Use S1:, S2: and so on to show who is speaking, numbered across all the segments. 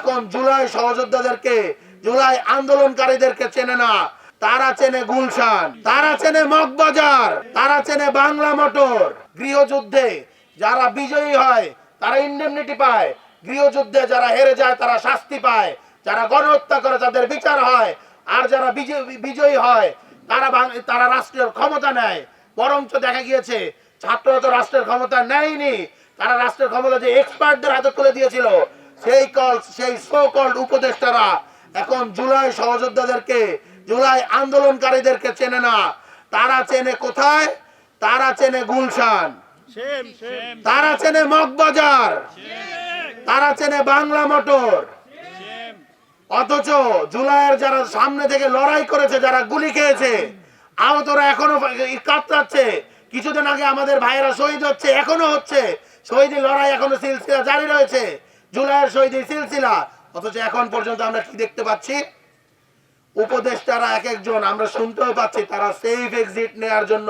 S1: এখন জুলাই সহযোদ্ধাদেরকে, জুলাই আন্দোলনকারীদেরকে চেনে না। তারা চেনে গুলশান, তারা চেনে মগবাজার, তারা চেনে বাংলা মোটর। গৃহযুদ্ধে যারা বিজয়ী হয় তারা ইন্ডেমনিটি পায়, গৃহযুদ্ধে যারা হেরে যায় তারা শাস্তি পায়, যারা গণহত্যা করে তাদের বিচার হয়, আর যারা বিজয়ী হয় তারা রাষ্ট্রের ক্ষমতা নেয়। বরঞ্চ দেখা গিয়েছে ছাত্ররা তো রাষ্ট্রের ক্ষমতা নেয়নি, তারা রাষ্ট্রের ক্ষমতা যে এক্সপার্টদের হাতে তুলে দিয়েছিল, সেই সো কল্ড উপদেষ্টারা এখন জুলাই সহযোদ্ধাদেরকে, জুলাই আন্দোলনকারীদেরকে চেনে না। তারা চেনে কোথায়? তারা চেনে গুলশান, তারা চেনে মগবাজার, তারা চেনে বাংলা মোটর। অথচ জুলাইয়ের যারা সামনে থেকে লড়াই করেছে, যারা গুলি খেয়েছে, আহতরা এখনো কাতরাচ্ছে। কিছুদিন আগে আমাদের ভাইয়েরা শহীদ হচ্ছে, এখনো হচ্ছে। শহীদের লড়াই এখনো সিলসিলা জারি রয়েছে, জুলাইয়ের শহীদের সিলসিলা। অথচ এখন পর্যন্ত আমরা কি দেখতে পাচ্ছি? উপদেষ্টারা এক একজন, আমরা শুনতেও পাচ্ছি, তারা সেফ এক্সিট নেয়ার জন্য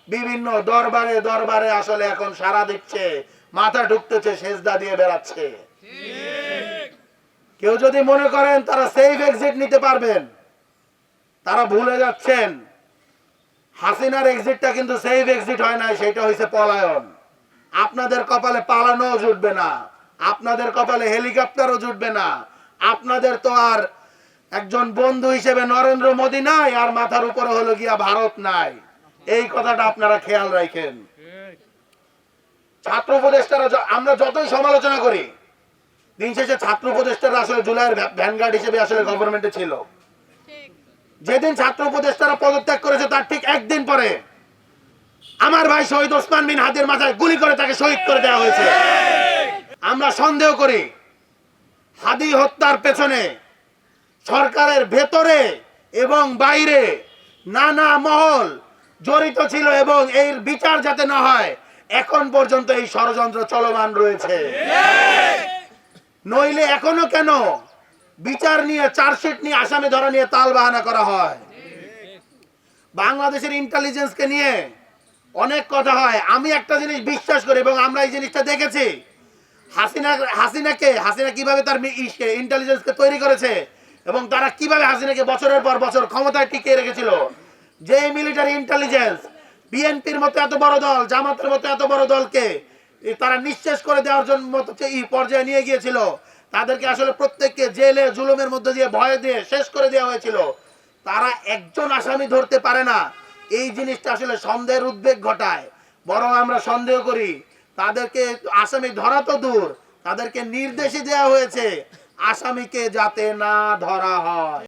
S1: বিভিন্ন দরবারে দরবারে আসলে এখন সারা দিচ্ছে, মাথা ঢুকতেছে, সেজদা দিয়ে বেড়াচ্ছে। কেউ যদি মনে করেন তারা সেফ এক্সিট নিতে পারবেন, তারা ভুলে যাচ্ছেন হাসিনার এক্সিটটা কিন্তু সেফ এক্সিট হয় না, সেটা হয়েছে পলায়ন। আপনাদের কপালে পালানোও জুটবে না, আপনাদের কপালে হেলিকপ্টারও জুটবে না। আপনাদের তো আর একজন বন্ধু হিসেবে নরেন্দ্র মোদী নাই, আর মাথার উপরে হলো গিয়া ভারত নাই। এই কথাটা আপনারা খেয়াল রাখেন। ছাত্র উপদেষ্টারা আমরা যতই সমালোচনা করি, দিন শেষে ছাত্র উপদেষ্টারা আসলে জুলাইয়ের ভ্যানগার্ড হিসেবে আসলে গভর্নমেন্টে ছিল। যেদিন ছাত্র উপদেষ্টারা পদত্যাগ করেছে তার ঠিক একদিন পরে আমার ভাই শহীদ ওসমান বিন হাদির মাথায় গুলি করে তাকে শহীদ করে দেওয়া হয়েছে। আমরা সন্দেহ করি হাদি হত্যার পেছনে সরকারের ভেতরে এবং বাইরে নানা মহল জড়িত ছিল, এবং এর বিচার যাতে না হয় এখন পর্যন্ত এই ষড়যন্ত্র চলমান রয়েছে। নইলে এখনো কেন বিচার নিয়ে, চার্জশিট নিয়ে, আসামি ধরা নিয়ে তালবাহানা করা হয়? বাংলাদেশের ইন্টেলিজেন্সকে নিয়ে অনেক কথা হয়। আমি একটা জিনিস বিশ্বাস করি, এবং আমরা এই জিনিসটা দেখেছি, হাসিনা কিভাবে তার ইন্টেলিজেন্সকে তৈরি করেছে, এবং তারা কিভাবে হাসিনাকে বছরের পর বছর ক্ষমতায় টিকিয়ে রেখেছিল। যে মিলিটারি ইন্টেলিজেন্স বিএনপির মতো এত বড় দল, জামাতের মতো এত বড় দলকে তারা নিঃশেষ করে দেওয়ার জন্য এই পর্যায়ে নিয়ে গিয়েছিল, তাদেরকে আসলে প্রত্যেককে জেলে জুলুমের মধ্যে দিয়ে ভয় দিয়ে শেষ করে দেওয়া হয়েছিল। তারা একজন আসামি ধরতে পারে না, এই জিনিসটা আসলে সন্দেহের উদ্বেগ ঘটায়। বরং আমরা সন্দেহ করি তাদেরকে আসামি ধরা তো দূর, তাদেরকে নির্দেশই দেওয়া হয়েছে আসামিকে যাতে না ধরা হয়।